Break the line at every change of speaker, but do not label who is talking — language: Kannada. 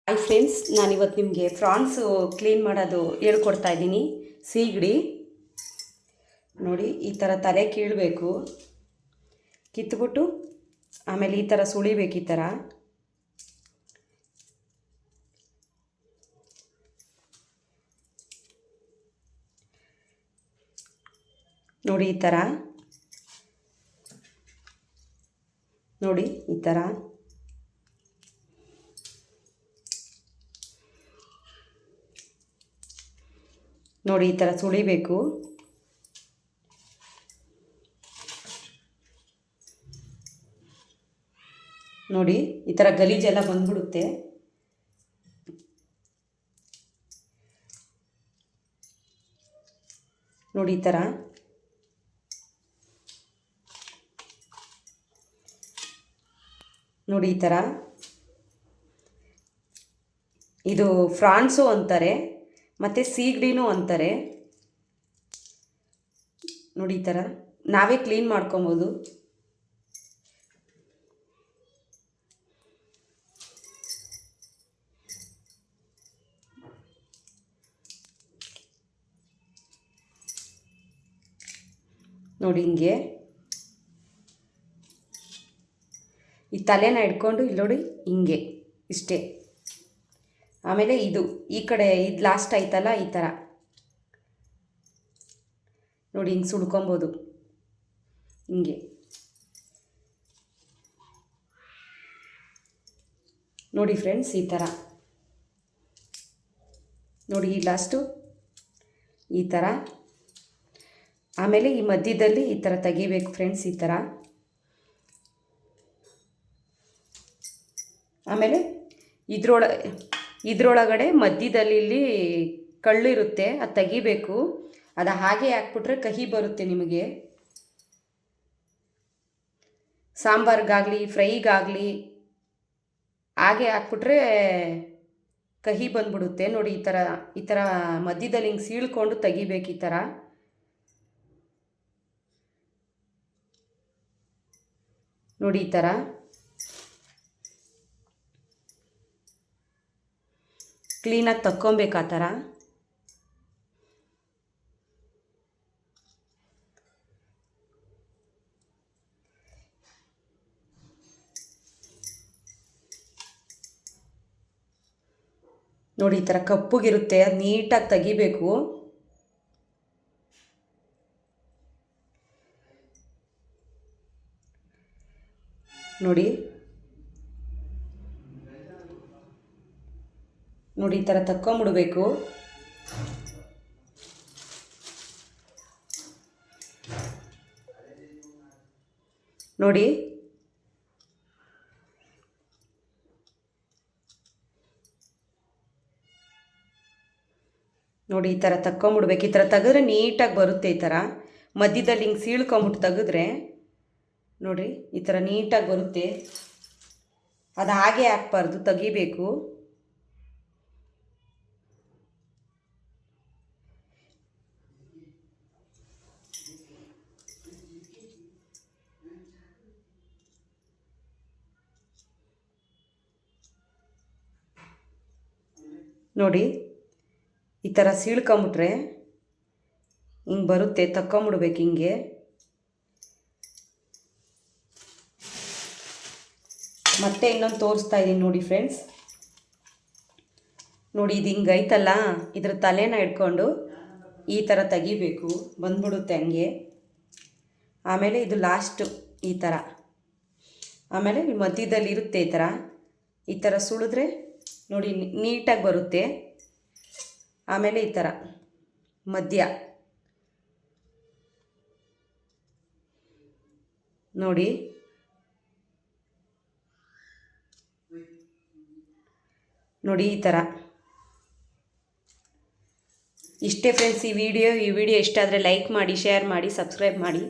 ಹಾಯ್ ಫ್ರೆಂಡ್ಸ್, ನಾನಿವತ್ತು ನಿಮಗೆ ಫ್ರಾನ್ಸು ಕ್ಲೀನ್ ಮಾಡೋದು ಹೇಳ್ಕೊಡ್ತಾ ಇದ್ದೀನಿ. ಸೀಗಡಿ ನೋಡಿ, ಈ ಥರ ತಲೆ ಕೀಳಬೇಕು, ಕಿತ್ಬಿಟ್ಟು ಆಮೇಲೆ ಈ ಥರ ಸುಳಿಬೇಕು. ಈ ಥರ ನೋಡಿ, ಈ ಥರ ನೋಡಿ, ಈ ಥರ ನೋಡಿ, ಈ ಥರ ಸುಳಿಬೇಕು. ನೋಡಿ, ಈ ಥರ ಗಲೀಜೆಲ್ಲ ಬಂದ್ಬಿಡುತ್ತೆ. ನೋಡಿ, ಈ ಥರ ನೋಡಿ, ಈ ಥರ ಇದು ಫ್ರಾನ್ಸು ಅಂತಾರೆ, ಮತ್ತು ಸೀಗಡಿನೂ ಅಂತಾರೆ. ನೋಡಿ, ಈ ಥರ ನಾವೇ ಕ್ಲೀನ್ ಮಾಡ್ಕೊಬೋದು. ನೋಡಿ, ಹಿಂಗೆ ಈ ತಲೆನ ಇಟ್ಕೊಂಡು ಇಲ್ಲಿ ನೋಡಿ, ಹಿಂಗೆ ಇಷ್ಟೇ. ಆಮೇಲೆ ಇದು ಈ ಕಡೆ ಇದು ಲಾಸ್ಟ್ ಆಯ್ತಲ್ಲ, ಈ ಥರ ನೋಡಿ, ಹಿಂಗೆ ಸುಡ್ಕೊಬೋದು. ಹಿಂಗೆ ನೋಡಿ ಫ್ರೆಂಡ್ಸ್, ಈ ಥರ ನೋಡಿ, ಈ ಲಾಸ್ಟು ಈ ಥರ. ಆಮೇಲೆ ಈ ಮಧ್ಯದಲ್ಲಿ ಈ ಥರ ತೆಗಿಬೇಕು ಫ್ರೆಂಡ್ಸ್, ಈ ಥರ. ಆಮೇಲೆ ಇದರೊಳಗಡೆ ಮಧ್ಯದಲ್ಲಿ ಇಲ್ಲಿ ಕಳ್ಳಿರುತ್ತೆ, ಅದು ತೆಗಿಬೇಕು. ಅದು ಹಾಗೆ ಹಾಕ್ಬಿಟ್ರೆ ಕಹಿ ಬರುತ್ತೆ ನಿಮಗೆ. ಸಾಂಬಾರ್ಗಾಗಲಿ ಫ್ರೈಗಾಗಲಿ ಹಾಗೆ ಹಾಕ್ಬಿಟ್ರೆ ಕಹಿ ಬಂದ್ಬಿಡುತ್ತೆ. ನೋಡಿ, ಈ ಥರ ಮಧ್ಯದಲ್ಲಿ ಹಿಂಗೆ ಸೀಳ್ಕೊಂಡು ತೆಗಿಬೇಕು. ಈ ಥರ ನೋಡಿ, ಈ ಥರ ಕ್ಲೀನಾಗಿ ತಕ್ಕೊಬೇಕು. ಆ ಥರ ನೋಡಿ, ಈ ಥರ ಕಪ್ಪಗಿರುತ್ತೆ, ಅದು ನೀಟಾಗಿ ತೆಗಿಬೇಕು. ನೋಡಿ ನೋಡಿ, ಈ ಥರ ತಕ್ಕೊಂಬಿಡ್ಬೇಕು. ನೋಡಿ, ನೋಡಿ, ಈ ಥರ ತಕ್ಕೊಂಬಿಡ್ಬೇಕು. ಈ ಥರ ತೆಗೆದ್ರೆ ನೀಟಾಗಿ ಬರುತ್ತೆ. ಈ ಥರ ಮಧ್ಯದಲ್ಲಿ ಹಿಂಗೆ ಸೀಳ್ಕೊಂಬಿಟ್ಟು ತೆಗೆದ್ರೆ ನೋಡಿರಿ, ಈ ಥರ ನೀಟಾಗಿ ಬರುತ್ತೆ. ಅದು ಹಾಗೆ ಹಾಕ್ಬಾರ್ದು, ತೆಗಿಬೇಕು. ನೋಡಿ, ಈ ಥರ ಸೀಳ್ಕೊಂಬಿಟ್ರೆ ಹಿಂಗೆ ಬರುತ್ತೆ, ತಕ್ಕೊಂಬಿಡ್ಬೇಕು ಹಿಂಗೆ. ಮತ್ತೆ ಇನ್ನೊಂದು ತೋರಿಸ್ತಾ ಇದ್ದೀನಿ ನೋಡಿ ಫ್ರೆಂಡ್ಸ್. ನೋಡಿ, ಇದು ಹಿಂಗೆ ಐತಲ್ಲ, ಇದ್ರ ತಲೆನ ಇಟ್ಕೊಂಡು ಈ ಥರ ತೆಗಿಬೇಕು, ಬಂದ್ಬಿಡುತ್ತೆ ಹಂಗೆ. ಆಮೇಲೆ ಇದು ಲಾಸ್ಟು ಈ ಥರ. ಆಮೇಲೆ ಮಧ್ಯದಲ್ಲಿ ಇರುತ್ತೆ ಈ ಥರ ಸುಳಿದ್ರೆ ನೋಡಿ ನೀಟಾಗಿ ಬರುತ್ತೆ. ಆಮೇಲೆ ಈ ಥರ ಮಧ್ಯ ನೋಡಿ, ನೋಡಿ, ಈ ಥರ. ಇಷ್ಟೇ ಫ್ರೆಂಡ್ಸ್ ಈ ವಿಡಿಯೋ ಇಷ್ಟ ಆದರೆ ಲೈಕ್ ಮಾಡಿ, ಶೇರ್ ಮಾಡಿ, ಸಬ್ಸ್ಕ್ರೈಬ್ ಮಾಡಿ.